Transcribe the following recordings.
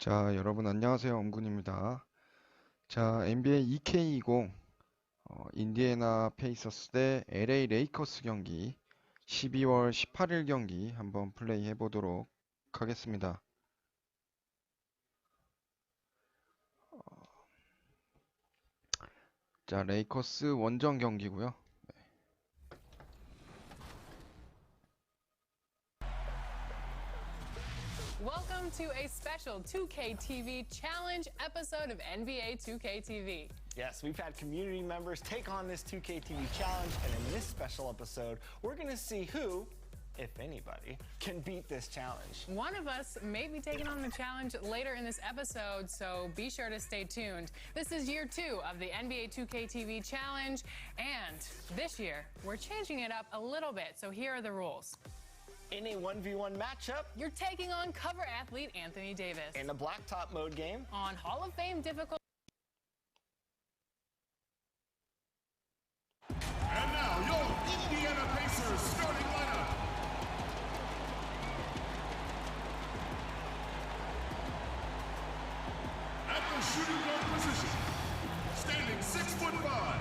자, 여러분 안녕하세요. 엄군입니다. 자, NBA 2K20 인디에나 페이서스 대 LA 레이커스 경기 12월 18일 경기 한번 플레이 해보도록 하겠습니다. 자, 레이커스 원정 경기고요. Welcome to a special 2K20 challenge episode of NBA 2K20. Yes, we've had community members take on this 2K20 challenge, and in this special episode, we're going to see who, if anybody, can beat this challenge. One of us may be taking on the challenge later in this episode, so be sure to stay tuned. This is year 2 of the NBA 2K20 challenge, and this year, we're changing it up a little bit, so here are the rules. In a 1v1 matchup, You're taking on cover athlete Anthony Davis. in a blacktop mode game, On Hall of Fame difficult. And now, your Indiana Pacers starting lineup. At the shooting guard position, standing 6'5",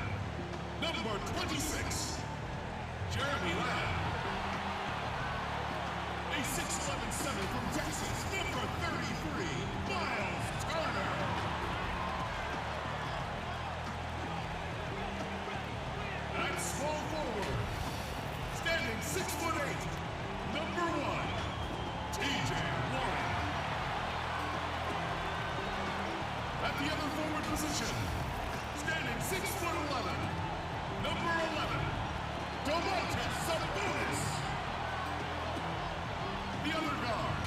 number 26, Jeremy Lamb. A 6'11" center from Texas, number 33, Miles Turner. At small forward, standing 6'8", number 1, TJ Warren. At the other forward position, standing 6'11", number 11, Domantas Sabonis. The other guard,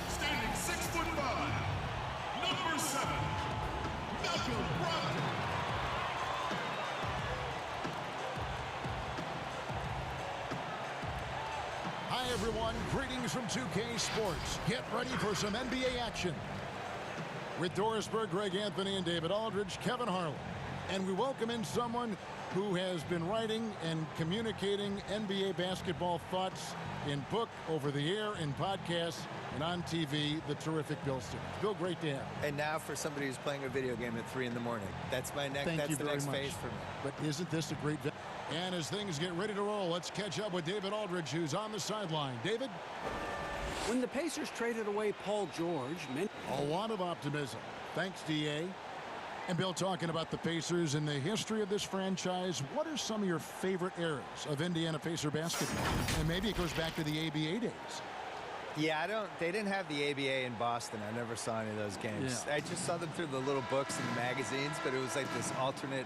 standing 6'5", number 7, Malcolm Brogdon. Hi everyone, greetings from 2K Sports. Get ready for some NBA action. With Doris Berg, Greg Anthony, and David Aldridge, Kevin Harlan. And we welcome in someone who has been writing and communicating NBA basketball thoughts in book, over the air, in podcasts, and on TV, the terrific Bill Simmons. Bill, great to have. And now for somebody who's playing a video game at 3 in the morning. That's my next. Thank That's you the very next much. phase for me. But isn't this a great video? And as things get ready to roll, let's catch up with David Aldridge, who's on the sideline. David? When the Pacers traded away Paul George, A lot of optimism. Thanks, DA. And Bill, talking about the Pacers and the history of this franchise, what are some of your favorite eras of Indiana Pacer basketball? And maybe it goes back to the ABA days. Yeah, they didn't have the ABA in Boston. I never saw any of those games. Yeah. I just saw them through the little books and magazines, but it was like this alternate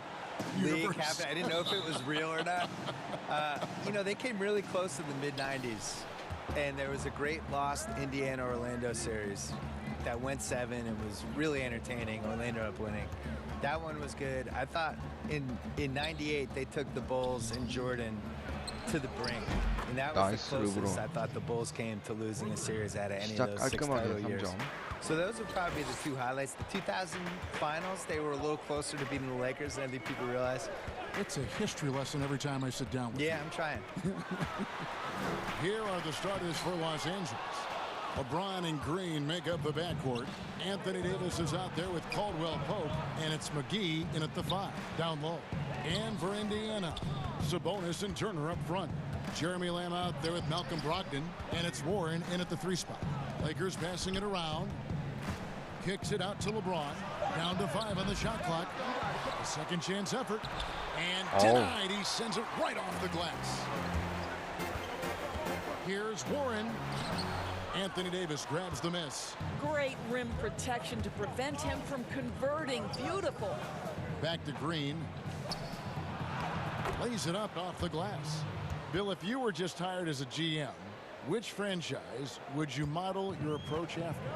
league Universe. happening. I didn't know if it was real or not. You know, they came really close in the mid-'90s, and there was a great lost Indiana-Orlando series that went 7 and was really entertaining. Orlando ended up winning. That one was good. I thought in '98 they took the Bulls and Jordan to the brink, and that was Nice the closest move. I thought the Bulls came to losing a series out of any 시작 of those 6 깔끔하게 title years. 3점. So those would probably be the 2 highlights. The 2000 finals, they were a little closer to beating the Lakers than I think people realize. It's a history lesson every time I sit down with Yeah, I'm trying. Here are the starters for Los Angeles. LeBron and Green make up the backcourt. Anthony Davis is out there with Caldwell Pope, and it's McGee in at the 5, down low. And for Indiana, Sabonis and Turner up front. Jeremy Lamb out there with Malcolm Brogdon, and it's Warren in at the 3 spot. Lakers passing it around. Kicks it out to LeBron. Down to 5 on the shot clock. A second chance effort. And denied. He sends it right off the glass. Here's Warren. Anthony Davis grabs the miss. Great rim protection to prevent him from converting. Beautiful. Back to Green. Lays it up off the glass. Bill, if you were just hired as a GM, which franchise would you model your approach after?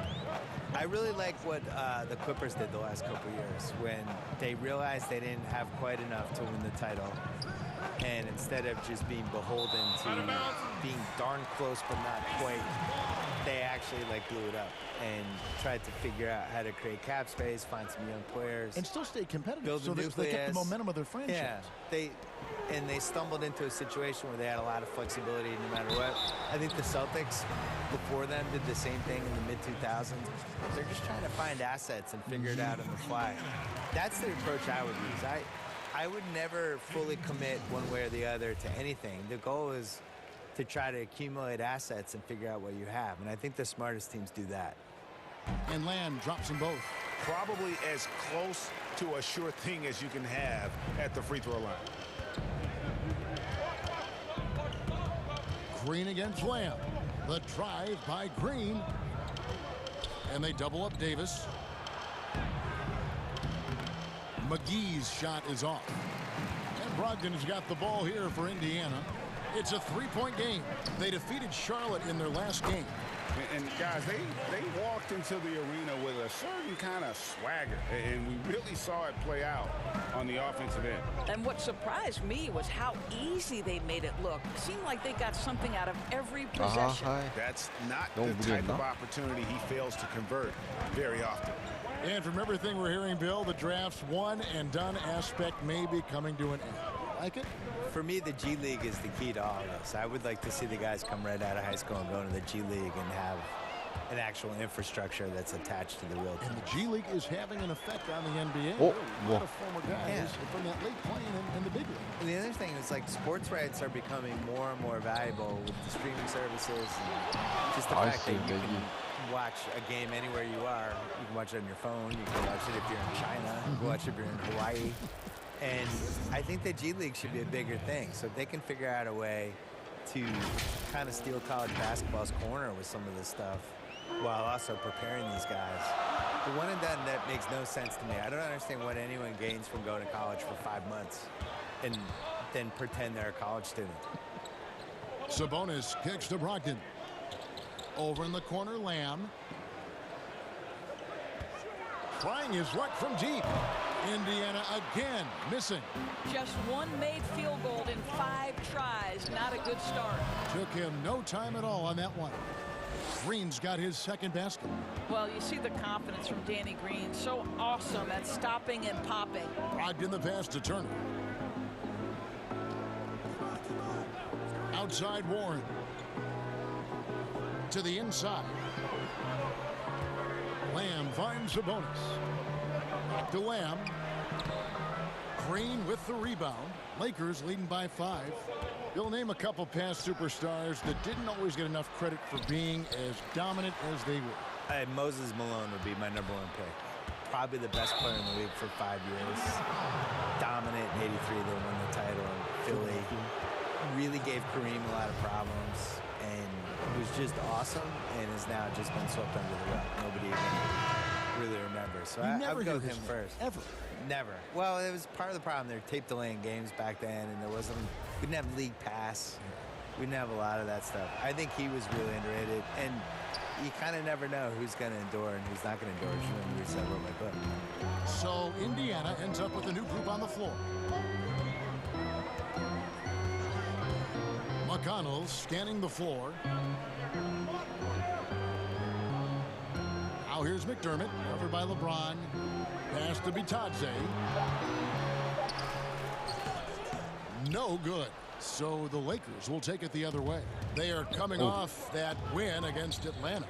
I really like what the Clippers did the last couple years when they realized they didn't have quite enough to win the title. And instead of just being beholden to being darn close but not quite, they actually like blew it up and tried to figure out how to create cap space, find some young players, And still stay competitive. build So the they kept the nucleus. momentum of their franchise. Yeah, they stumbled into a situation where they had a lot of flexibility no matter what. I think the Celtics before them did the same thing in the mid-2000s. They're just trying to find assets and figure it out on the fly. That's the approach I would use. I would never fully commit one way or the other to anything. The goal is to try to accumulate assets and figure out what you have. And I think the smartest teams do that. And Lamb drops them both. Probably as close to a sure thing as you can have at the free throw line. Green against Lamb. The drive by Green. And they double up Davis. McGee's shot is off. And Brogdon has got the ball here for Indiana. It's a three-point game. They defeated Charlotte in their last game. And guys, they walked into the arena with a certain kind of swagger, and we really saw it play out on the offensive end. And what surprised me was how easy they made it look. It seemed like they got something out of every possession. That's not 너무 the type 무리했나? of opportunity he fails to convert very often. And from everything we're hearing, Bill, the draft's one and done aspect may be coming to an end. Like it? For me, the G League is the key to all of this. I would like to see the guys come right out of high school and go into the G League and have an actual infrastructure that's attached to the real And team. the G League is having an effect on the NBA. Oh, There are a lot of former guys from that league playing in the big league. And the other thing is, like, sports rights are becoming more and more valuable with the streaming services and just the I fact see, that you baby. can watch a game anywhere you are. You can watch it on your phone. You can watch it if you're in China. You can watch it if you're in Hawaii. And I think the G League should be a bigger thing. So if they can figure out a way to kind of steal college basketball's corner with some of this stuff while also preparing these guys. The one and done, that makes no sense to me. I don't understand what anyone gains from going to college for 5 months and then pretend they're a college student. Sabonis kicks to Brogdon. Over in the corner, Lamb. Trying his luck from deep. Indiana again missing. Just one made field goal in 5 tries. Not a good start. Took him no time at all on that one. Green's got his second basket. Well, you see the confidence from Danny Green. So awesome at stopping and popping. Brogdon the pass to Turner. Outside Warren. To the inside. Lamb finds Sabonis. Back to Lamb. Green with the rebound. Lakers leading by 5. You'll name a couple past superstars that didn't always get enough credit for being as dominant as they were. Moses Malone would be my #1 pick. Probably the best player in the league for 5 years. Dominant in '83, they won the title in Philly. Really gave Kareem a lot of problems and was just awesome and has now just been swept under the rug. Nobody even really remembers. So I would go with him first. Ever. Never. Well, it was part of the problem. They were tape delaying games back then, and we didn't have league pass. We didn't have a lot of that stuff. I think he was really underrated, and you kind of never know who's going to endure and who's not going to endure. Just remember you said wrote my book. So Indiana ends up with a new group on the floor. McConnell scanning the floor. Now here's McDermott, covered by LeBron. Pass to Bitadze. No good. So the Lakers will take it the other way. They are coming off that win against Atlanta.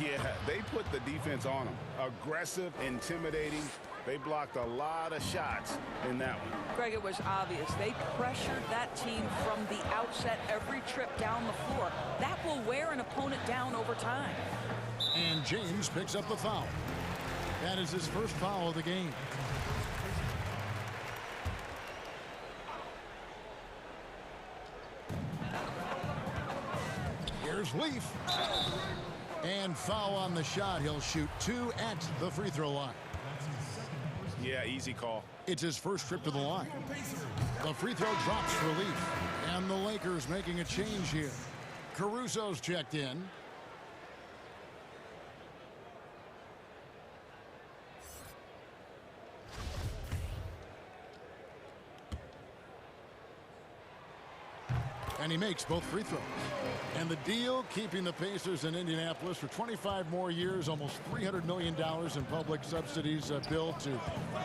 Yeah, they put the defense on them. Aggressive, intimidating. They blocked a lot of shots in that one. Greg, it was obvious. They pressured that team from the outset every trip down the floor. That will wear an opponent down over time. And James picks up the foul. That is his first foul of the game. Here's Leaf. And foul on the shot. He'll shoot 2 at the free throw line. Yeah, easy call. It's his first trip to the line. The free throw drops for Leaf. And the Lakers making a change here. Caruso's checked in. And he makes both free throws. And the deal, keeping the Pacers in Indianapolis for 25 more years, almost $300 million in public subsidies built to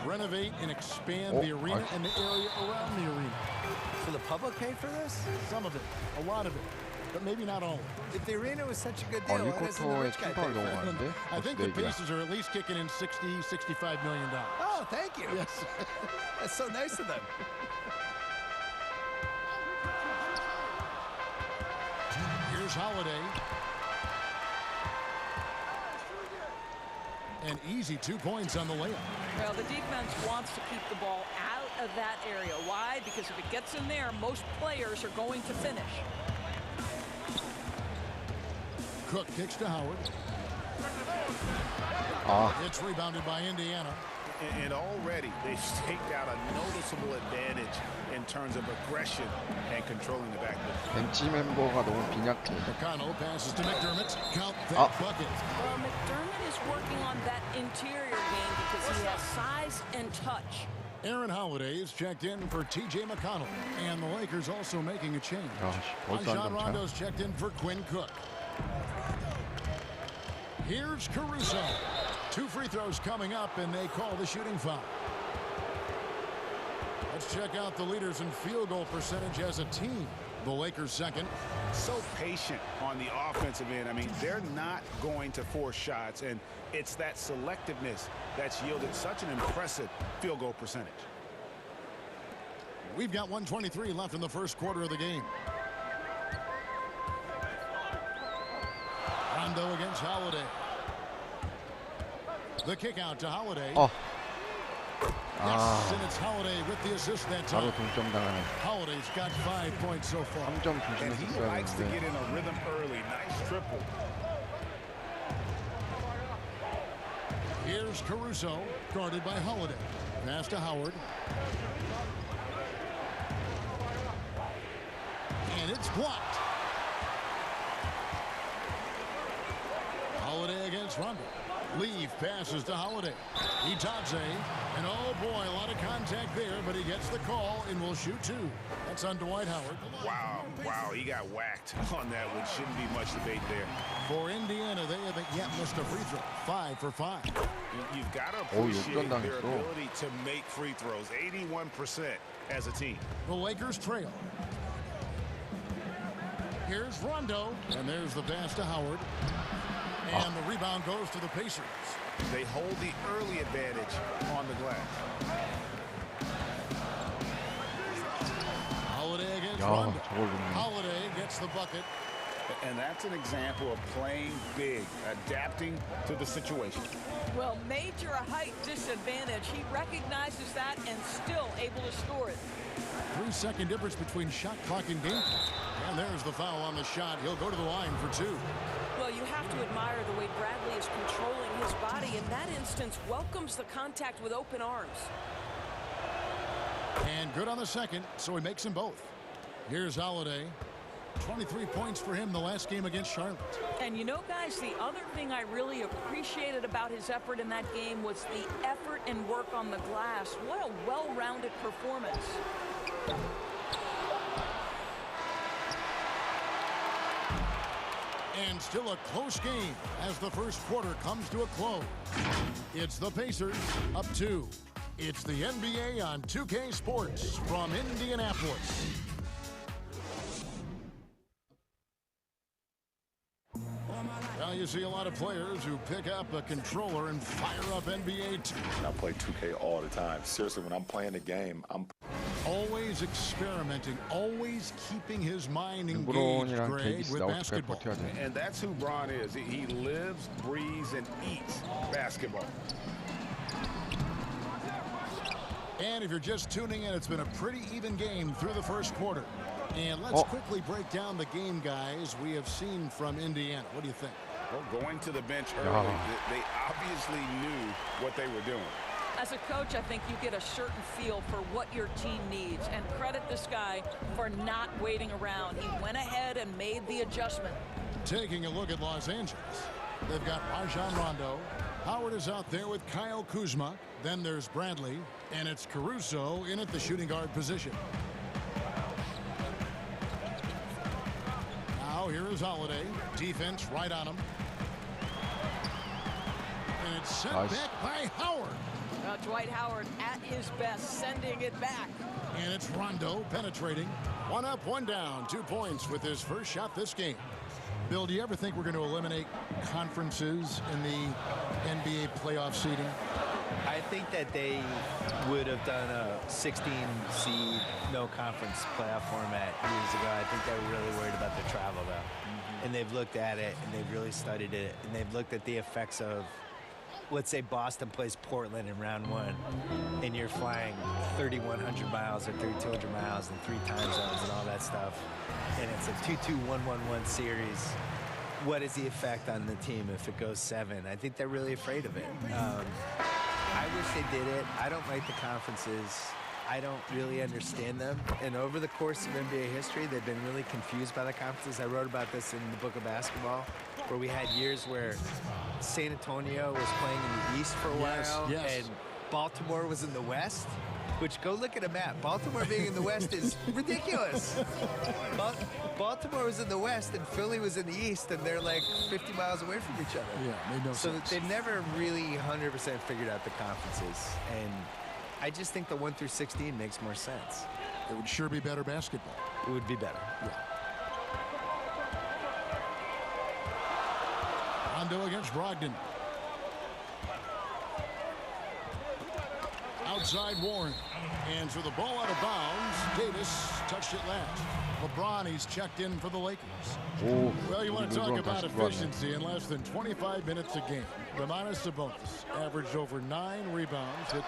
renovate and expand the arena and the area around the arena. So the public paid for this? Some of it, a lot of it, but maybe not all of it. If the arena was such a good deal, why doesn't the 1쿼터에 rich guy pay 큐바를 for it? 넘어가는데 I think the 얘기야. Pacers are at least kicking in $60-65 million. Oh, thank you. Yes. That's so nice of them. Here's Holiday. An easy 2 points on the layup. Well, the defense wants to keep the ball out of that area. Why? Because if it gets in there, most players are going to finish. Cook kicks to Howard. It's rebounded by Indiana. And already they've staked out a noticeable advantage in terms of aggression and controlling the backcourt. 벤치 멤버가 너무 빈약해. McConnell passes to McDermott. Count that bucket. Well, McDermott is working on that interior game because he has size and touch. Aaron Holiday is checked in for T.J. McConnell. And the Lakers also making a change. 벌써 한 Rajon 점 차. Rondo's checked in for Quinn Cook. Here's Caruso. 2 free throws coming up, and they call the shooting foul. Let's check out the leaders in field goal percentage as a team. The Lakers second. So patient on the offensive end. I mean, they're not going to force shots, and it's that selectiveness that's yielded such an impressive field goal percentage. We've got 1:23 left in the first quarter of the game. Rondo against Holiday. The kick out to Holiday. Yes, and it's Holiday with the assist that 바로 time. 동점 당하네. Holiday's got 5 points so far. 3점 And he 조심했어야 likes to get 되는데. in a rhythm early. Nice triple. Here's Caruso, guarded by Holiday. Pass to Howard. And it's blocked. Holiday against Rondo. Leave passes to Holiday. Itaze. And oh boy, a lot of contact there, but he gets the call and will shoot 2. That's on Dwight Howard. Wow, he got whacked on that, which shouldn't be much debate there. For Indiana, they haven't yet missed a free throw. 5 for 5. You've got to Oh, appreciate 역전 their 당했어. ability to make free throws. 81% as a team. The Lakers trail. Here's Rondo, and there's the pass to Howard. And the rebound goes to the Pacers. They hold the early advantage on the glass. Holiday against 야, Rondo. 저걸 넣네. Holiday gets the bucket. And that's an example of playing big, adapting to the situation. Well, major height disadvantage. He recognizes that and still able to score it. 3-second difference between shot clock and game clock. And there's the foul on the shot. He'll go to the line for 2. Well, you have to admire the way Bradley is controlling his body. In that instance, welcomes the contact with open arms. And good on the second, so he makes them both. Here's Holiday. 23 points for him the last game against Charlotte. And you know, guys, the other thing I really appreciated about his effort in that game was the effort and work on the glass. What a well-rounded performance. And still a close game as the first quarter comes to a close. It's the Pacers up 2. It's the NBA on 2K Sports from Indianapolis. Well, you see a lot of players who pick up a controller and fire up NBA 2. I play 2K all the time. Seriously, when I'm playing the game, I'm Always experimenting, always keeping his mind engaged, 르브론이랑 Greg, 데이비스 with 나올 때까지 basketball. 버텨야 돼. And that's who Bron is. He lives, breathes, and eats basketball. And if you're just tuning in, it's been a pretty even game through the first quarter. And let's quickly break down the game, guys, we have seen from Indiana. What do you think? Well, going to the bench early, they obviously knew what they were doing. As a coach, I think you get a certain feel for what your team needs. And credit this guy for not waiting around. He went ahead and made the adjustment. Taking a look at Los Angeles, they've got Rajon Rondo. Howard is out there with Kyle Kuzma. Then there's Bradley. And it's Caruso in at the shooting guard position. Now here Here's Holiday. Defense right on him. And it's sent Nice. back by Howard. Dwight Howard at his best, sending it back. And it's Rondo penetrating. 1 up, 1 down. 2 points with his first shot this game. Bill, do you ever think we're going to eliminate conferences in the NBA playoff seeding? I think that they would have done a 16-seed no-conference playoff format years ago. I think they were really worried about the travel, though. And they've looked at it, and they've really studied it, and they've looked at the effects of, let's say Boston plays Portland in round 1, and you're flying 3,100 miles or 3,200 miles and 3 time zones and all that stuff, and it's a 2-2-1-1-1 series. What is the effect on the team if it goes 7? I think they're really afraid of it. I wish they did it. I don't like the conferences. I don't really understand them. And over the course of NBA history, they've been really confused by the conferences. I wrote about this in the book of basketball, where we had years where San Antonio was playing in the East for a while, and Baltimore was in the West. Which, go look at a map. Baltimore being in the West is ridiculous. Baltimore was in the West and Philly was in the East, and they're like 50 miles away from each other. Yeah, made no sense. So they've never really 100% figured out the conferences. And I just think the 1 through 16 makes more sense. It would sure be better basketball. It would be better. Yeah. Rondo against Brogdon. Outside Warren. And so the ball out of bounds. Davis touched it last. LeBron, he's checked in for the Lakers. 오, Well, you want to talk LeBron about 다시 들어왔네. efficiency in less than 25 minutes a game. Domantas Sabonis averaged over 9 rebounds, hit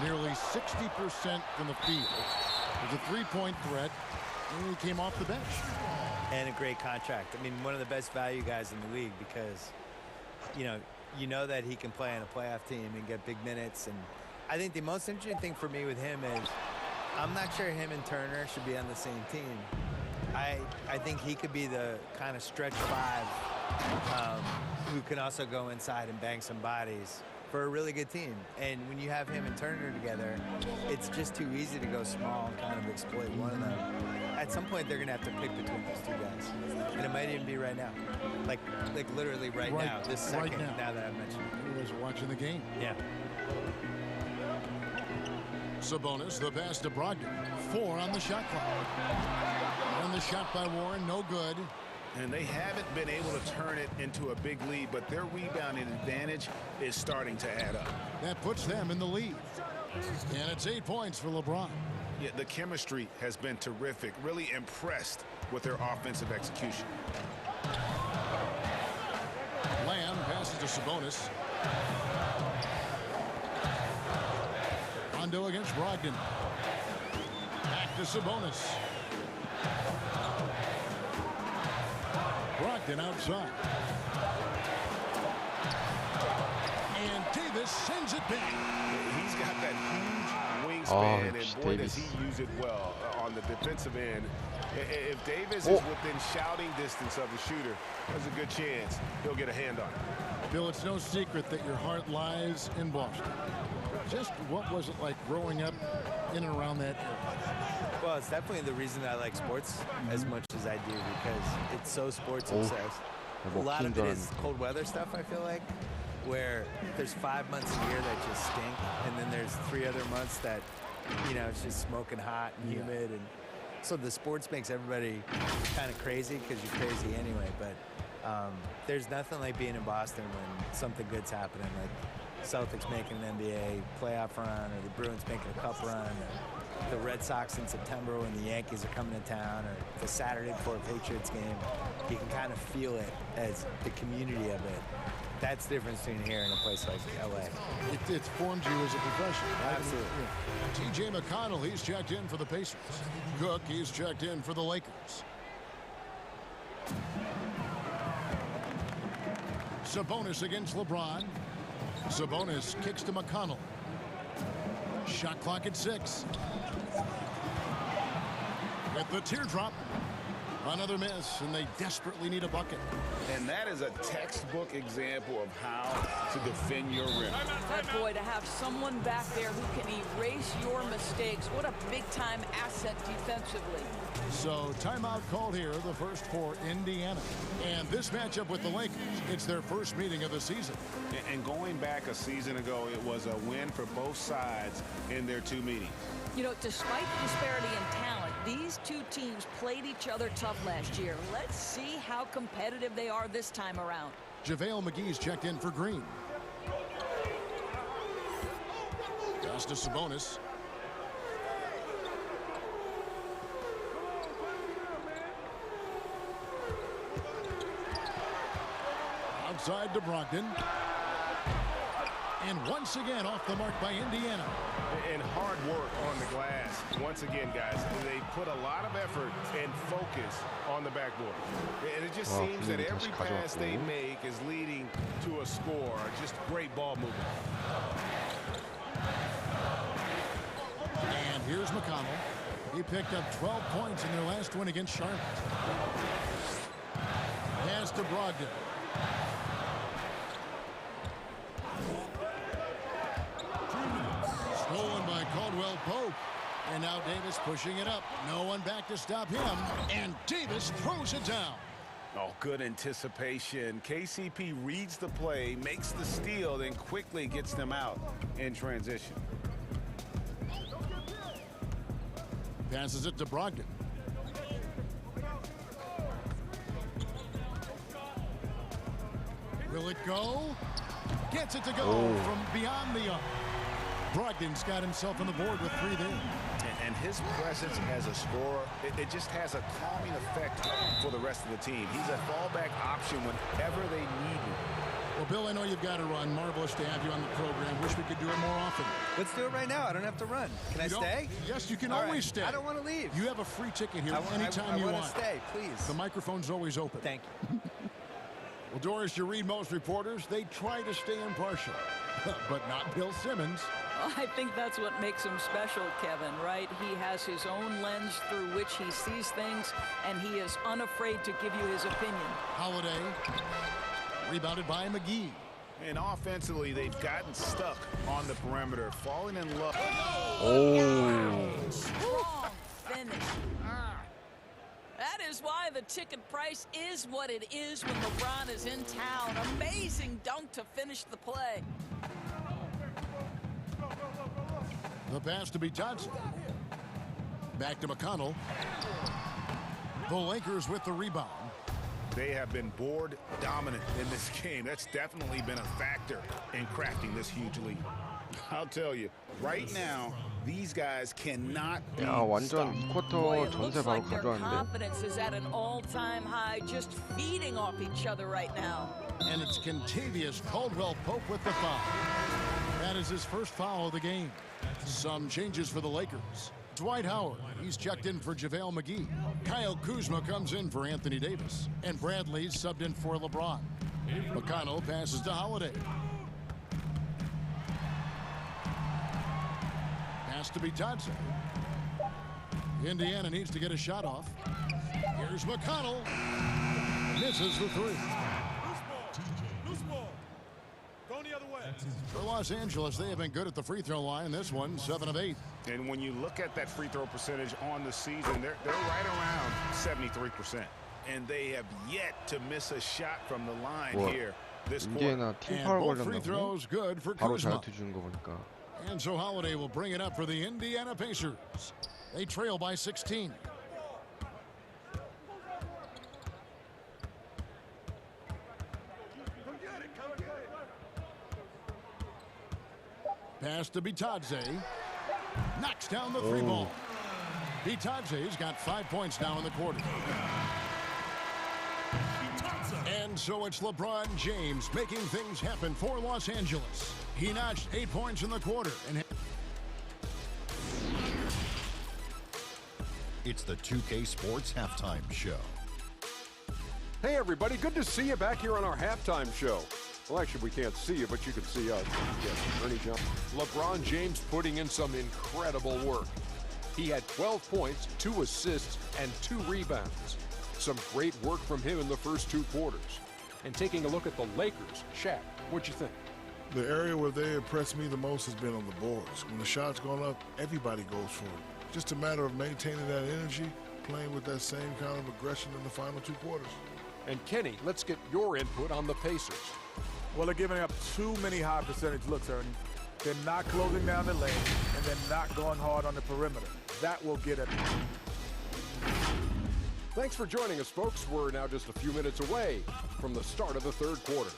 nearly 60% from the field. It was a 3-point threat, and he came off the bench. And a great contract. I mean, one of the best value guys in the league because, you know that he can play on a playoff team and get big minutes. And I think the most interesting thing for me with him is I'm not sure him and Turner should be on the same team. I think he could be the kind of stretch 5 who can also go inside and bang some bodies for a really good team. And when you have him and Turner together, it's just too easy to go small and kind of exploit one of them. At some point, they're going to have to pick between those 2 guys. And it might even be right now. Like literally right now, this second, now that I've mentioned it. He was watching the game. Yeah. Sabonis, the pass to Brogdon. 4 on the shot clock. And the shot by Warren, no good. And they haven't been able to turn it into a big lead, but their rebounding advantage is starting to add up. That puts them in the lead. And it's 8 points for LeBron. Yeah, the chemistry has been terrific. Really impressed with their offensive execution. Lamb passes to Sabonis. Rondo against Brogdon. Back to Sabonis. Brogdon outside. And Davis sends it back. He's got that huge wingspan, and boy, Davis. does he use it well on the defensive end. If Davis is within shouting distance of the shooter, there's a good chance he'll get a hand on it. Bill, it's no secret that your heart lies in Boston. Just what was it like growing up in and around that area? Well, it's definitely the reason I like sports as much as I do because it's so sports obsessed. A lot of it is cold weather stuff, I feel like, where there's 5 months a year that just stink, and then there's 3 other months that, it's just smoking hot and humid. And so the sports makes everybody kind of crazy because you're crazy anyway. But there's nothing like being in Boston when something good's happening, like Celtics making an NBA playoff run, or the Bruins making a cup run, or the Red Sox in September when the Yankees are coming to town, or the Saturday before a Patriots game. You can kind of feel it as the community of it. That's the difference between here and a place like LA. It formed you as a professional. Right? Absolutely. TJ McConnell, he's checked in for the Pacers. Cook, he's checked in for the Lakers. Sabonis against LeBron. Sabonis kicks to McConnell. Shot clock at 6. With the teardrop. Another miss, and they desperately need a bucket. And that is a textbook example of how to defend your rim. But boy, to have someone back there who can erase your mistakes, what a big-time asset defensively. So timeout called here, the first for Indiana. And this matchup with the Lakers, it's their first meeting of the season. And going back a season ago, it was a win for both sides in their two meetings. You know, despite the disparity in talent, these two teams played each other tough last year. Let's see how competitive they are this time around. JaVale McGee's checked in for Green. Pass to Sabonis. Outside to Brogdon. And once again off the mark by Indiana. And hard work on the glass. Once again, guys, they put a lot of effort and focus on the backboard. And it just seems that every pass they make is leading to a score. Just great ball movement. And here's McConnell. He picked up 12 points in their last win against Charlotte. Pass to Brogdon. Stolen by Caldwell Pope. And now Davis pushing it up. No one back to stop him. And Davis throws it down. Oh, good anticipation. KCP reads the play, makes the steal, then quickly gets them out in transition. Passes it to Brogdon. Will it go? Gets it to go from beyond the arc. Brogdon's got himself on the board with 3 there. And his presence as a scorer, it just has a calming effect for the rest of the team. He's a fallback option whenever they need him. Well, Bill, I know you've got to run. Marvelous to have you on the program. Wish we could do it more often. Let's do it right now. I don't have to run. Can I stay? Yes, you can All always right. stay. I don't want to leave. You have a free ticket here anytime I you want want. to stay, please. The microphone's always open. Thank you. Well, Doris, you read most reporters. They try to stay impartial, but not Bill Simmons. Well, I think that's what makes him special, Kevin, right? He has his own lens through which he sees things, and he is unafraid to give you his opinion. Holiday, rebounded by McGee. And offensively, they've gotten stuck on the perimeter, falling in love. Strong finish. That is why the ticket price is what it is when LeBron is in town. Amazing dunk to finish the play. The pass to Johnson. Back to McConnell. The Lakers with the rebound. They have been board dominant in this game. That's definitely been a factor in crafting this huge lead. I'll tell you, right now, these guys cannot be 야, 완전 stopped. 이 Boy, 쿼터 it 전세 looks 바로 like their 가져왔는데. confidence is at an all-time high, just feeding off each other right now. And it's Kentavious Caldwell Pope with the foul. That is his first foul of the game. Some changes for the Lakers. Dwight Howard, he's checked in for JaVale McGee. Kyle Kuzma comes in for Anthony Davis. And Bradley's subbed in for LeBron. McConnell passes to Holiday. Pass to Johnson. Indiana needs to get a shot off. Here's McConnell. Misses the 3. For Los Angeles, they have been good at the free throw line. This one, 7 of 8. And when you look at that free throw percentage on the season, they're right around 73%. And they have yet to miss a shot from the line here this quarter. 인디애나 팀 And 파울 both free 걸렸나고? throws good for 바로 Kuzma. 자유투 주는 거 보니까. And so Holiday will bring it up for the Indiana Pacers. They trail by 16. Pass to Bitadze. Knocks down the 3 ball. Bitadze's got 5 points now in the quarter. And so it's LeBron James making things happen for Los Angeles. He notched 8 points in the quarter. And it's the 2K Sports Halftime Show. Hey, everybody. Good to see you back here on our halftime show. Well, actually, we can't see you, but you can see us. Yes, Ernie Johnson. LeBron James putting in some incredible work. He had 12 points, 2 assists, and 2 rebounds. Some great work from him in the first 2 quarters. And taking a look at the Lakers, Shaq, what'd you think? The area where they impressed me the most has been on the boards. When the shot's gone up, everybody goes for it. Just a matter of maintaining that energy, playing with that same kind of aggression in the final 2 quarters. And Kenny, let's get your input on the Pacers. Well, they're giving up too many high percentage looks, Ernie. They're not closing down the lane, and they're not going hard on the perimeter. That will get it. Thanks for joining us, folks. We're now just a few minutes away from the start of the 3rd quarter.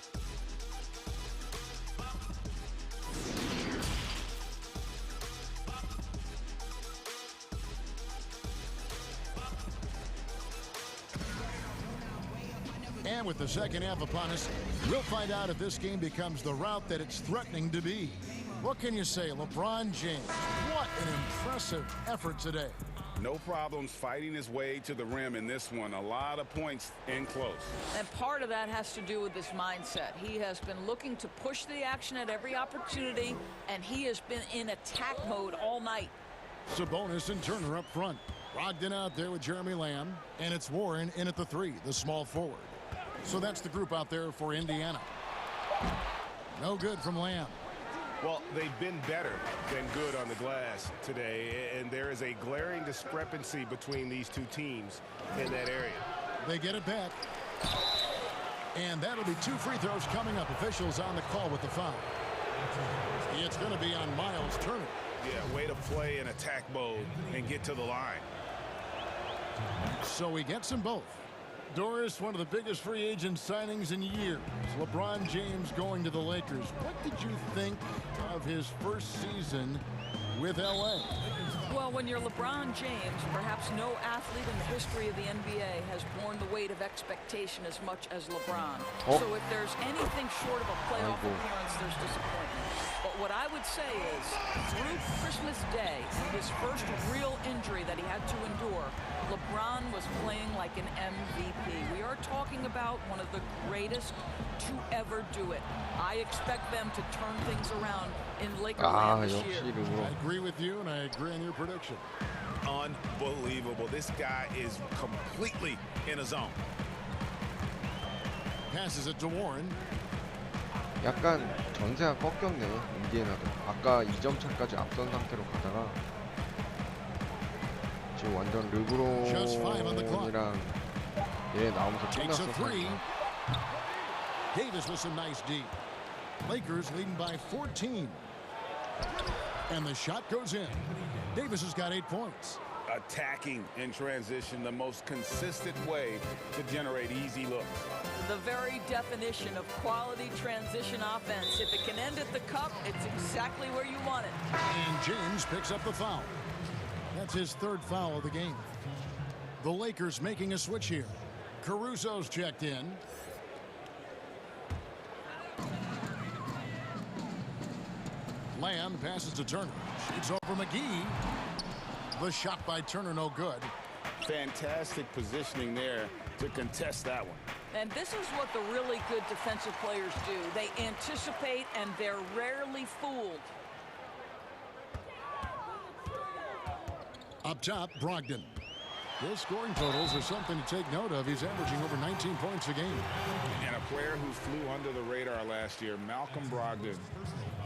And with the second half upon us, we'll find out if this game becomes the route that it's threatening to be. What can you say, LeBron James? What an impressive effort today. No problems fighting his way to the rim in this one. A lot of points in close. And part of that has to do with his mindset. He has been looking to push the action at every opportunity, and he has been in attack mode all night. Sabonis and Turner up front. Brogdon out there with Jeremy Lamb, and it's Warren in at the 3, the small forward. So that's the group out there for Indiana. No good from Lamb. Well, they've been better than good on the glass today, and there is a glaring discrepancy between these 2 teams in that area. They get it back. And that'll be 2 free throws coming up. Officials on the call with the foul. It's going to be on Miles Turner. Yeah, way to play in attack mode and get to the line. So he gets them both. Doris, one of the biggest free agent signings in years. LeBron James going to the Lakers. What did you think of his first season with L.A.? Well, when you're LeBron James, perhaps no athlete in the history of the NBA has borne the weight of expectation as much as LeBron. So if there's anything short of a playoff appearance, there's disappointment. But what I would say is, through Christmas Day, his first real injury that he had to endure, LeBron was playing like an MVP. We are talking about one of the greatest to ever do it. I expect them to turn things around in Laker land this year. I agree with you, and I agree on your prediction. Unbelievable. This guy is completely in a zone. Passes it to Warren. 약간 전세가 꺾였네요. 인디애나도. 아까 2점 차까지 앞선 상태로 가다가 지금 완전 르브론이랑 얘 나오면서 끝났어. Davis with some nice D. Lakers leading by 14. And the shot goes in. Davis has got 8 points. Attacking in transition, the most consistent way to generate easy looks. The very definition of quality transition offense. If it can end at the cup, it's exactly where you want it. And James picks up the foul. That's his 3rd foul of the game. The Lakers making a switch here. Caruso's checked in. Lamb passes to Turner. Shoots over McGee. The shot by Turner no good. Fantastic positioning there to contest that one. And this is what the really good defensive players do. They anticipate and they're rarely fooled. Up top, Brogdon. His scoring totals are something to take note of. He's averaging over 19 points a game. And a player who flew under the radar last year, Malcolm Brogdon.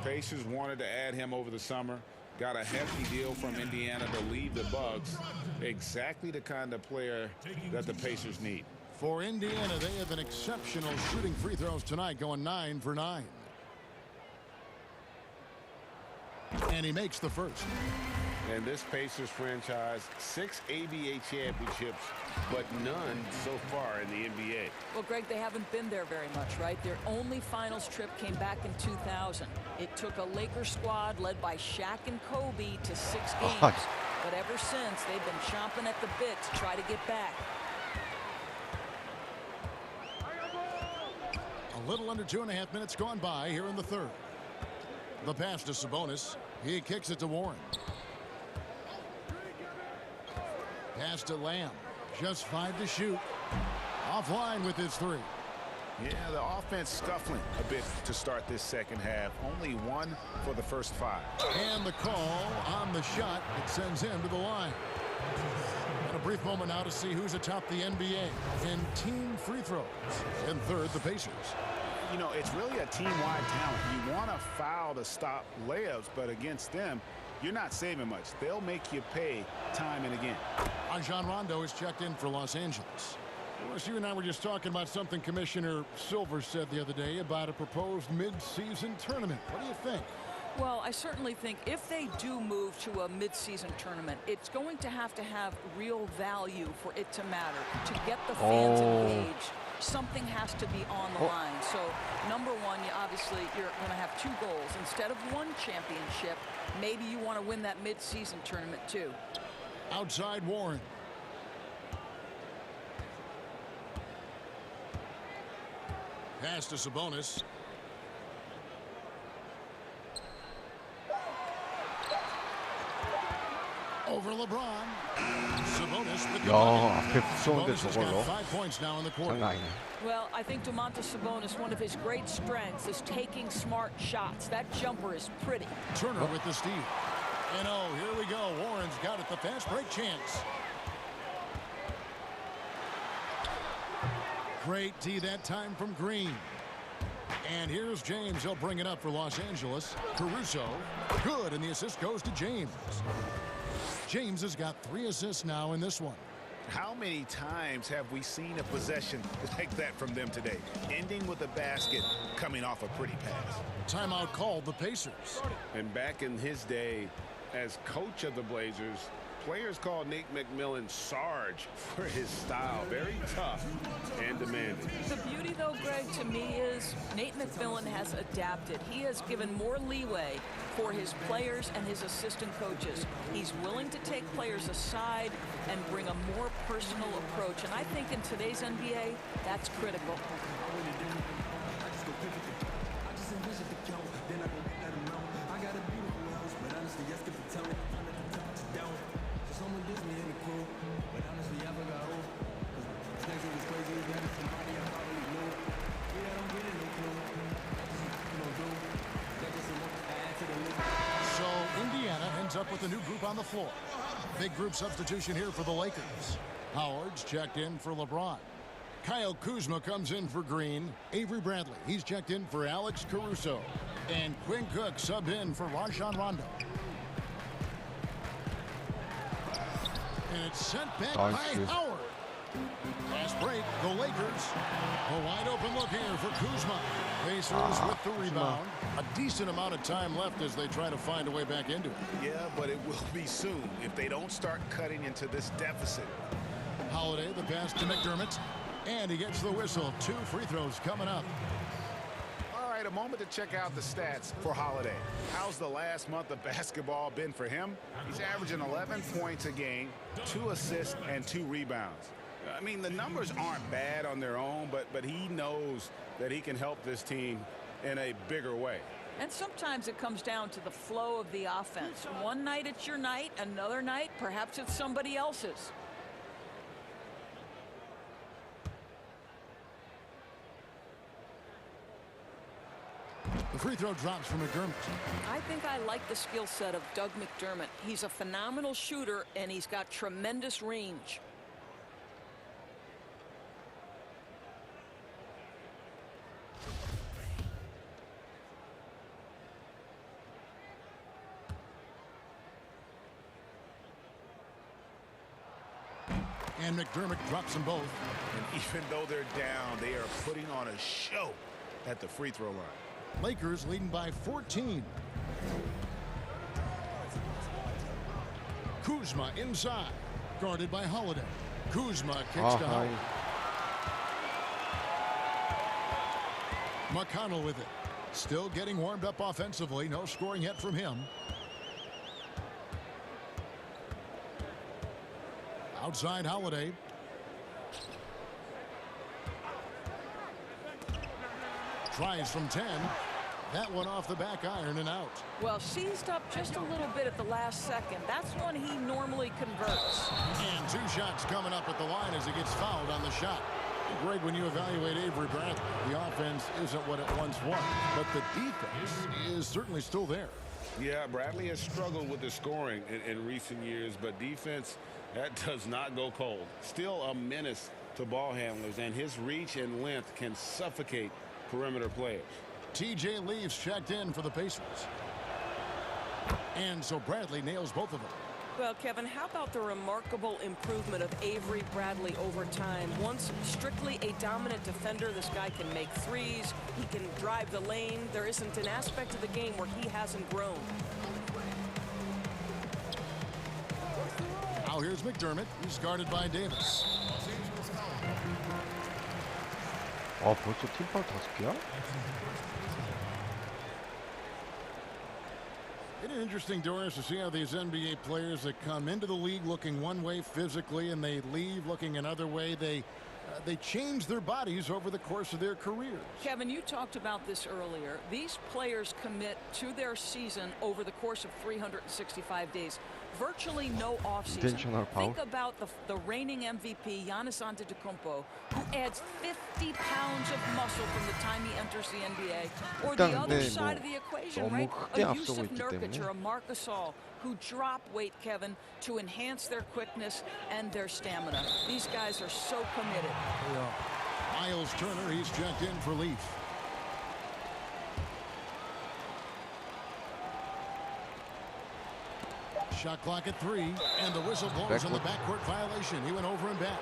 Pacers wanted to add him over the summer. Got a hefty deal from Indiana to leave the Bucks. Exactly the kind of player that the Pacers need. For Indiana, they have been exceptional shooting free throws tonight, going 9 for 9. And he makes the first. And this Pacers franchise, 6 ABA championships, but none so far in the NBA. Well, Greg, they haven't been there very much, right? Their only finals trip came back in 2000. It took a Lakers squad led by Shaq and Kobe to 6 games. But ever since, they've been chomping at the bit to try to get back. A little under 2.5 minutes gone by here in the 3rd. The pass to Sabonis. He kicks it to Warren. Pass to Lamb. Just 5 to shoot. Offline with his 3. Yeah, the offense scuffling a bit to start this second half. Only 1 for the first 5. And the call on the shot. It sends him to the line. And a brief moment now to see who's atop the NBA in team free throws. In third, the Pacers. You know, it's really a team-wide talent. You want to foul to stop layups, but against them, you're not saving much. They'll make you pay time and again. Rajon Rondo is checked in for Los Angeles. Well, you and I were just talking about something Commissioner Silver said the other day about a proposed mid-season tournament. What do you think? Well, I certainly think if they do move to a mid-season tournament, it's going to have real value for it to matter. To get the fans engaged, something has to be on the line. So, number one, you're going to have two goals. Instead of one championship, maybe you want to win that mid-season tournament too. Outside Warren. Pass to Sabonis. Over LeBron. Sabonis with the 앞에 붙였는데 Sabonis has got 저걸로. 5 points now in the quarter. 장난 아니네. Well, I think Domantas Sabonis, one of his great strengths is taking smart shots. That jumper is pretty. Turner with the steal. And oh, here we go. Warren's got it. The fast break chance. Great D that time from Green. And here's James. He'll bring it up for Los Angeles. Caruso. Good. And the assist goes to James. James has got 3 assists now in this one. How many times have we seen a possession like that from them today? Ending with a basket, coming off a pretty pass. Timeout called the Pacers. And back in his day as coach of the Blazers, players called Nate McMillan Sarge for his style. Very tough and demanding. The beauty, though, Greg, to me is Nate McMillan has adapted. He has given more leeway for his players and his assistant coaches. He's willing to take players aside and bring a more personal approach. And I think in today's NBA, that's critical. Up with a new group on the floor. Big group substitution here for the Lakers. Howard's checked in for LeBron. Kyle Kuzma comes in for Green. Avery Bradley, he's checked in for Alex Caruso. And Quinn Cook subbed in for Rajon Rondo. And it's sent back by Howard. Fast break, the Lakers. A wide open look here for Kuzma. Pacers with the rebound. A decent amount of time left as they try to find a way back into it. Yeah, but it will be soon if they don't start cutting into this deficit. Holiday, the pass to McDermott. And he gets the whistle. 2 free throws coming up. All right, a moment to check out the stats for Holiday. How's the last month of basketball been for him? He's averaging 11 points a game, 2 assists, and 2 rebounds. I mean, the numbers aren't bad on their own, but he knows that he can help this team in a bigger way. And sometimes it comes down to the flow of the offense. One night it's your night, another night perhaps it's somebody else's. The free throw drops from McDermott. I think I like the skill set of Doug McDermott. He's a phenomenal shooter, and he's got tremendous range. And McDermott drops them both. And even though they're down, they are putting on a show at the free throw line. Lakers leading by 14. Kuzma inside, guarded by Holiday. Kuzma kicks to Howard. McConnell with it. Still getting warmed up offensively. No scoring yet from him. Outside Holiday. Tries from 10. That one off the back iron and out. Well, seized up just a little bit at the last second. That's when he normally converts. And 2 shots coming up at the line as he gets fouled on the shot. Greg, when you evaluate Avery Bradley, the offense isn't what it once was, but the defense is certainly still there. Yeah, Bradley has struggled with the scoring in recent years, but defense That does not go cold. Still a menace to ball handlers, and his reach and length can suffocate perimeter players. TJ Leaves checked in for the Pacers. And so Bradley nails both of them. Well, Kevin, how about the remarkable improvement of Avery Bradley over time? Once strictly a dominant defender, this guy can make threes. He can drive the lane. There isn't an aspect of the game where he hasn't grown. Now here's McDermott. He's guarded by Davis. 벌써 팀 파울 5개야? It's interesting, Doris, to see how these NBA players that come into the league looking one way physically and they leave looking another way, they change their bodies over the course of their careers. Kevin, you talked about this earlier. These players commit to their season over the course of 365 days. Virtually no offseason. Think about the reigning MVP, Giannis Antetokounmpo, who adds 50 pounds of muscle from the time he enters the NBA. Or the other side of the equation, right? A Yusuf Nurkic or a Marc Gasol, who drop weight, Kevin, to enhance their quickness and their stamina. These guys are so committed. Miles Turner, he's checked in for Leaf. Shot clock at 3, and the whistle blows on the backcourt violation. He went over and back.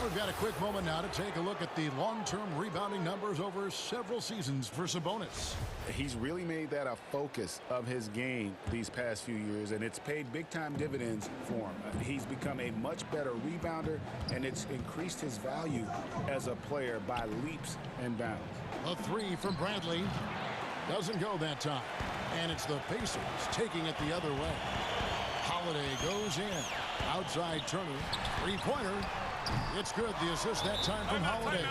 We've got a quick moment now to take a look at the long-term rebounding numbers over several seasons for Sabonis. He's really made that a focus of his game these past few years, and it's paid big-time dividends for him. He's become a much better rebounder, and it's increased his value as a player by leaps and bounds. A 3 from Bradley. Doesn't go that time. And it's the Pacers taking it the other way. Holiday goes in. Outside Turner. Three-pointer. It's good. The assist that time from Holiday.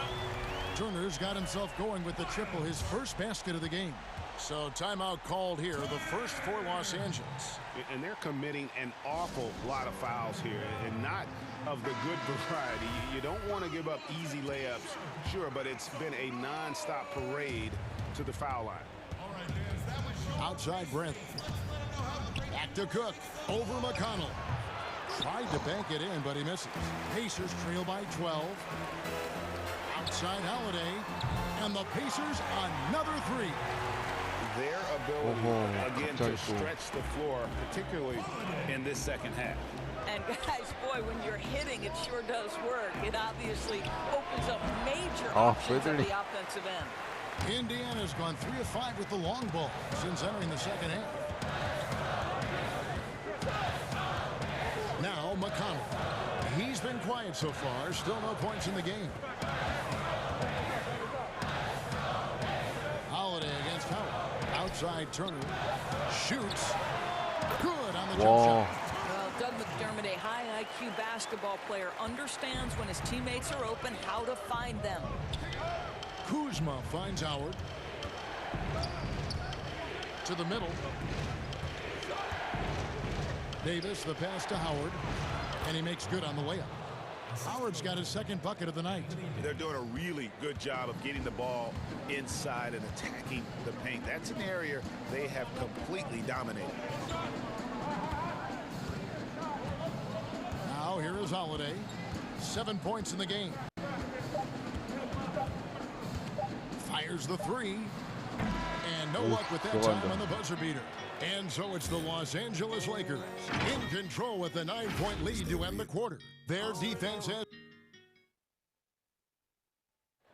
Turner's got himself going with the triple, his first basket of the game. So timeout called here, the first for Los Angeles. And they're committing an awful lot of fouls here, and not of the good variety. You don't want to give up easy layups, sure, but it's been a non-stop parade to the foul line. Outside Brent. Back to Cook. Over McConnell. Tried to bank it in, but he misses. Pacers trail by 12. Outside Holiday. And the Pacers another 3. Their ability, again, to stretch the floor, particularly in this second half. And guys, boy, when you're hitting, it sure does work. It obviously opens up major options at the offensive end. Indiana's gone 3 of 5 with the long ball since entering the second half. Now McConnell. He's been quiet so far. Still no points in the game. Holiday against Howard. Outside Turner. Shoots. Good on the jump shot. Well, Doug McDermott, a high IQ basketball player, understands when his teammates are open how to find them. Kuzma finds Howard. To the middle. Davis, the pass to Howard. And he makes good on the layup. Howard's got his second bucket of the night. They're doing a really good job of getting the ball inside and attacking the paint. That's an area they have completely dominated. Now here is Holiday. 7 points in the game. Fires the 3. And no luck with that time on the buzzer beater. And so it's the Los Angeles Lakers in control with a 9-point lead to end the quarter. Their defense has...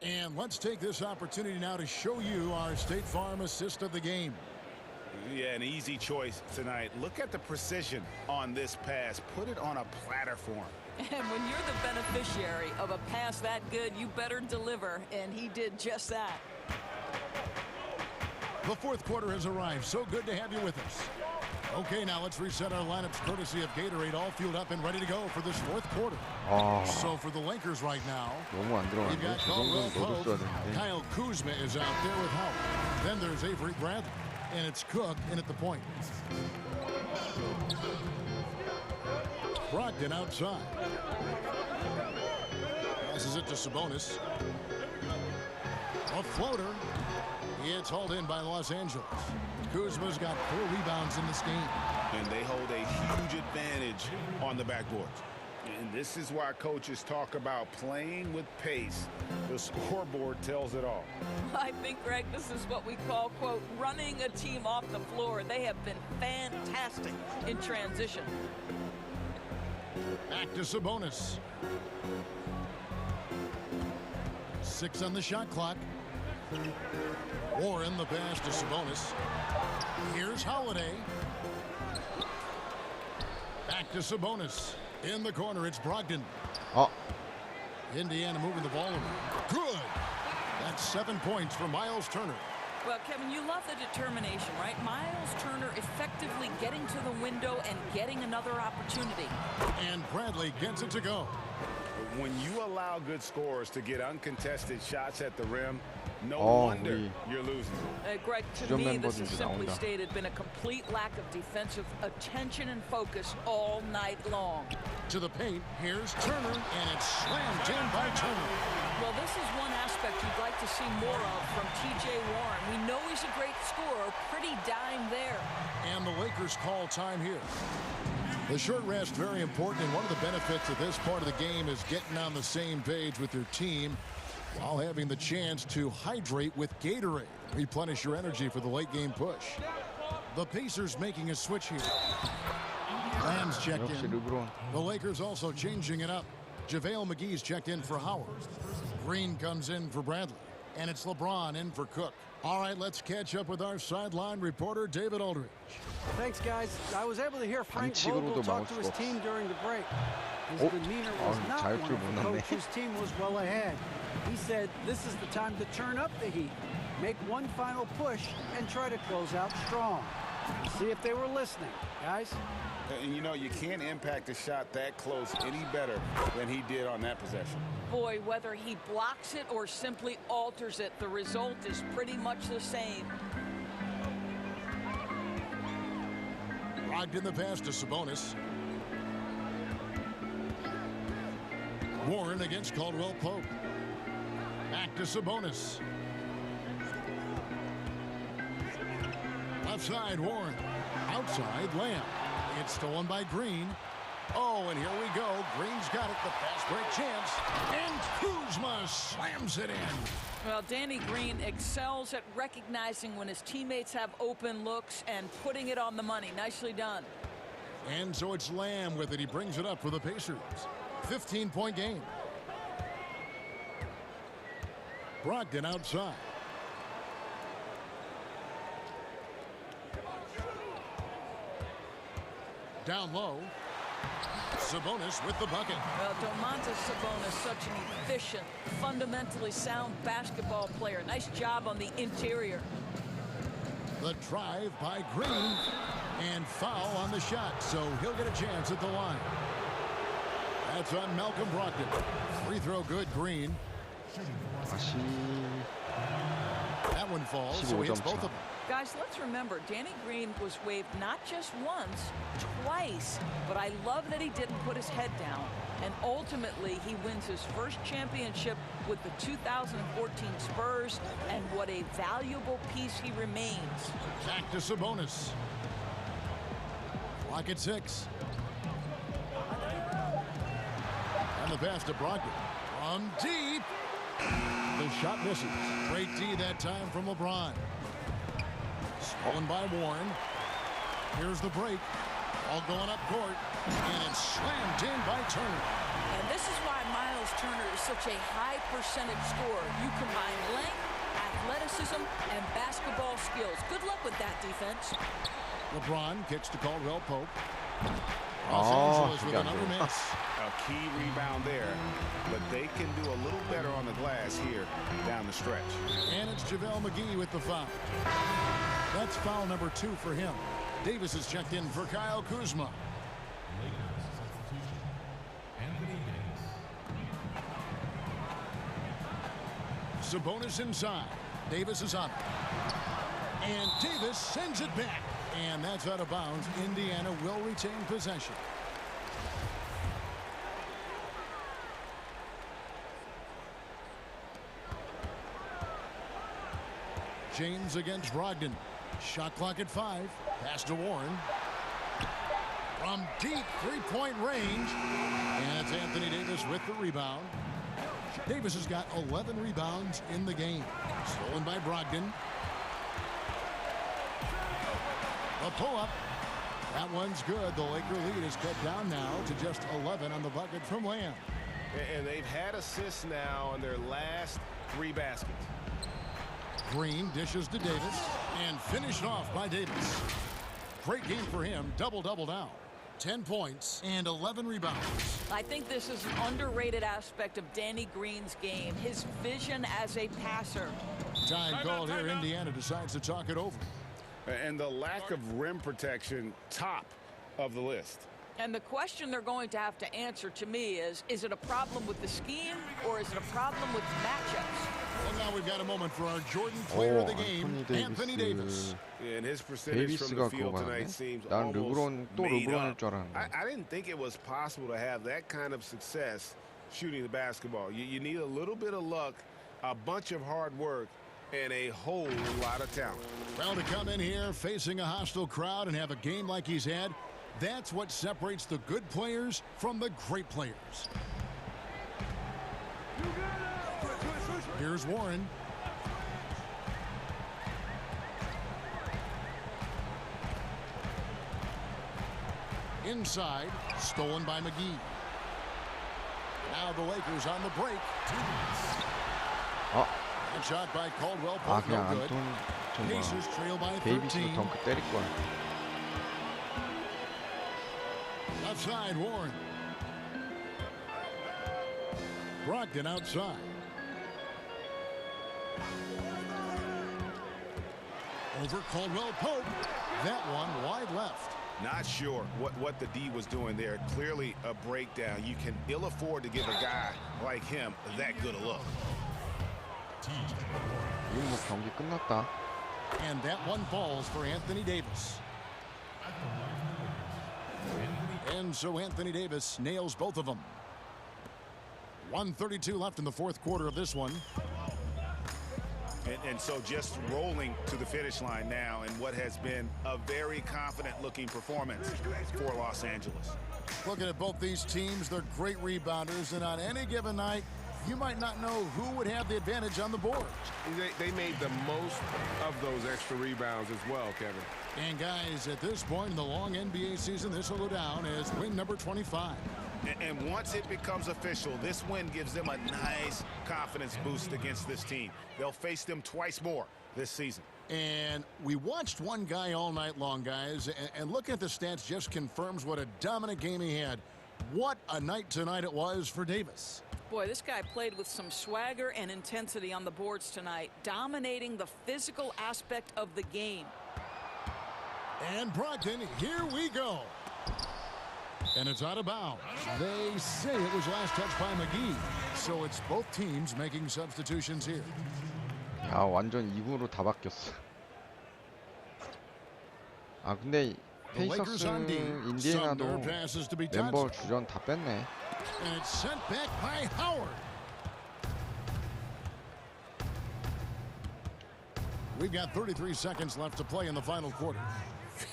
And let's take this opportunity now to show you our State Farm assist of the game. Yeah, an easy choice tonight. Look at the precision on this pass. Put it on a platter for him. And when you're the beneficiary of a pass that good, you better deliver. And he did just that. The fourth quarter has arrived. So good to have you with us. Okay, now let's reset our lineups courtesy of Gatorade, all fueled up and ready to go for this fourth quarter. So for the Lakers right now, we've got Caldwell Pope. Kyle Kuzma is out there with Howard. Then there's Avery Bradley, and it's Cook in at the point. Brogdon outside. Passes it to Sabonis. A floater. It's hauled in by Los Angeles. Kuzma's got 4 rebounds in this game. And they hold a huge advantage on the backboard. And this is why coaches talk about playing with pace. The scoreboard tells it all. I think, Greg, this is what we call, quote, running a team off the floor. They have been fantastic in transition. Back to Sabonis. 6 on the shot clock. Warren the pass to Sabonis. Here's Holiday. Back to Sabonis. In the corner, it's Brogdon. Oh. Indiana moving the ball around. Good. That's 7 points for Miles Turner. Well, Kevin, you love the determination, right? Miles Turner effectively getting to the window and getting another opportunity. And Bradley gets it to go. When you allow good scorers to get uncontested shots at the rim, no wonder you're losing. Greg, to me, this has simply stated been a complete lack of defensive attention and focus all night long. To the paint, here's Turner, and it's slammed in by Turner. Well, this is one aspect you'd like to see more of from T.J. Warren. We know he's a great scorer, pretty dime there. And the Lakers call time here. The short rest, very important, and one of the benefits of this part of the game is getting on the same page with your team while having the chance to hydrate with Gatorade. Replenish your energy for the late game push. The Pacers making a switch here. Lamb's checked in. The Lakers also changing it up. JaVale McGee's checked in for Howard. Green comes in for Bradley. And it's LeBron in for Cook. All right, let's catch up with our sideline reporter, David Aldridge. Thanks, guys. I was able to hear Frank Vogel talk to his team during the break. His demeanor was not one of the coach whose team was well ahead. He said this is the time to turn up the heat, make one final push, and try to close out strong. See if they were listening, guys. And you know, you can't impact a shot that close any better than he did on that possession. Boy, whether he blocks it or simply alters it, the result is pretty much the same. Locked in the pass to Sabonis. Warren against Caldwell Pope. Back to Sabonis. Left side, Warren. Outside, Lamb. It's stolen by Green. Oh, and here we go. Green's got it. The fast break chance. And Kuzma slams it in. Well, Danny Green excels at recognizing when his teammates have open looks and putting it on the money. Nicely done. And so it's Lamb with it. He brings it up for the Pacers. 15-point game. Brogdon outside. Down low. Sabonis with the bucket. Well, Domantas Sabonis, such an efficient, fundamentally sound basketball player. Nice job on the interior. The drive by Green. And foul on the shot, so he'll get a chance at the line. That's on Malcolm Brogdon. Free throw good, Green. That one falls, so he hits both of them. Guys, let's remember, Danny Green was waived not just once, twice. But I love that he didn't put his head down. And ultimately, he wins his first championship with the 2014 Spurs. And what a valuable piece he remains. Back to Sabonis. Clock at 6. And the pass to Brogdon. From deep. The shot misses. Great D that time from LeBron. Stolen by Warren. Here's the break. All going up court. And it's slammed in by Turner. And this is why Miles Turner is such a high percentage scorer. You combine length, athleticism, and basketball skills. Good luck with that defense. LeBron kicks to Caldwell Pope. Los Angeles with another miss. A key rebound there, but they can do a little better on the glass here down the stretch. And it's JaVale McGee with the foul. That's foul number 2 for him. Davis is checked in for Kyle Kuzma. Sabonis inside. Davis is on it. And Davis sends it back. And that's out of bounds. Indiana will retain possession. James against Brogdon. Shot clock at 5. Pass to Warren. From deep three-point range. And it's Anthony Davis with the rebound. Davis has got 11 rebounds in the game. Stolen by Brogdon. A pull-up. That one's good. The Laker lead is cut down now to just 11 on the bucket from Lamb. And they've had assists now on their last 3 baskets. Green dishes to Davis and finished off by Davis. Great game for him. Double-double now. 10 points and 11 rebounds. I think this is an underrated aspect of Danny Green's game, his vision as a passer. Time called here. Indiana decides to talk it over. And the lack of rim protection, top of the list. And the question they're going to have to answer to me is it a problem with the scheme or is it a problem with matchups? Well, now we've got a moment for our Jordan player of the game, Anthony Davis. And his percentage from the field tonight seems almost made up. I didn't think it was possible to have that kind of success shooting the basketball. You need a little bit of luck, a bunch of hard work, and a whole lot of talent. Well, to come in here facing a hostile crowd and have a game like he's had, that's what separates the good players from the great players. Here's Warren. Inside, stolen by McGee. Now the Lakers on the break. And shot by Caldwell Pope, no good. Pacers trail by 13. Outside, Warren. Brogdon outside. Over Caldwell Pope. That one wide left. Not sure what the D was doing there. Clearly a breakdown. You can ill afford to give a guy like him that good a look. And that one falls for Anthony Davis. And so Anthony Davis nails both of them. 1:32 left in the fourth quarter of this one. And so just rolling to the finish line now in what has been a very confident-looking performance for Los Angeles. Looking at both these teams, they're great rebounders, and on any given night, you might not know who would have the advantage on the board. They made the most of those extra rebounds as well, Kevin. And guys, at this point in the long NBA season, this will go down as win number 25. And once it becomes official, this win gives them a nice confidence boost against this team. They'll face them twice more this season. And we watched one guy all night long, guys, and looking at the stats just confirms what a dominant game he had. What a night tonight it was for Davis. Boy, this guy played with some swagger and intensity on the boards tonight, dominating the physical aspect of the game. And Brogdon, here we go. And it's out of bounds. They say it was last touched by McGee. So it's both teams making substitutions here. 야, 완전 2구로 다 바뀌었어. 아, 근데 페이서스 인디애나도 멤버 주전 다 뺐네. And it's sent back by Howard. We've got 33 seconds left to play in the final quarter.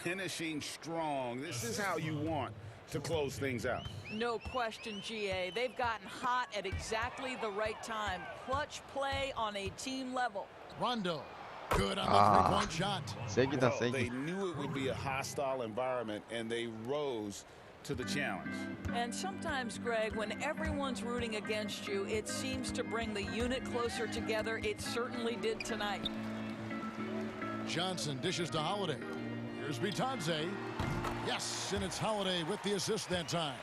Finishing strong. This is how you want to close things out. No question, GA. They've gotten hot at exactly the right time. Clutch play on a team level. Rondo. Good on the three-point shot. 세기다, 세기. They knew it would be a hostile environment, and they rose to the challenge. And sometimes, Greg, when everyone's rooting against you, it seems to bring the unit closer together. It certainly did tonight. Johnson dishes to Holiday. Here's Bitadze. Yes, and it's Holiday with the assist that time.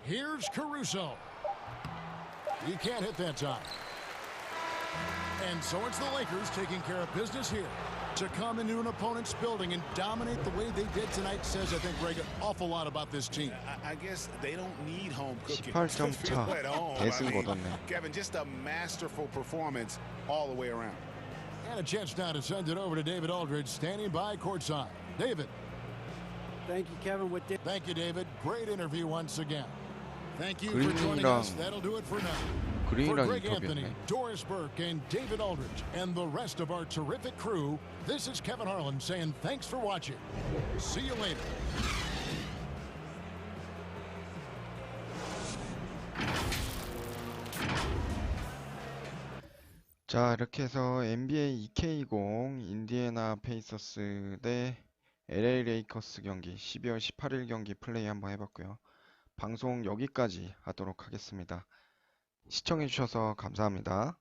Here's Caruso. He can't hit that time. And so it's the Lakers taking care of business here. To come into an opponent's building and dominate the way they did tonight says, I think, Greg, an awful lot about this team. I guess they don't need home cooking. 18점 차. 대승 거뒀네. Kevin, just a masterful performance all the way around. And a chance now to send it over to David Aldridge, standing by courtside. David. Thank you, Kevin. Thank you, David. Great interview once again. 그린이랑 인터뷰했네. Doris Burke and David Aldridge and the rest of our terrific crew. This is Kevin Harlan saying thanks for watching. See you later. 자, 이렇게 해서 NBA 2K20 인디애나 페이서스 대 LA 레이커스 경기 12월 18일 경기 플레이 한번 해봤고요. 방송 여기까지 하도록 하겠습니다. 시청해주셔서 감사합니다.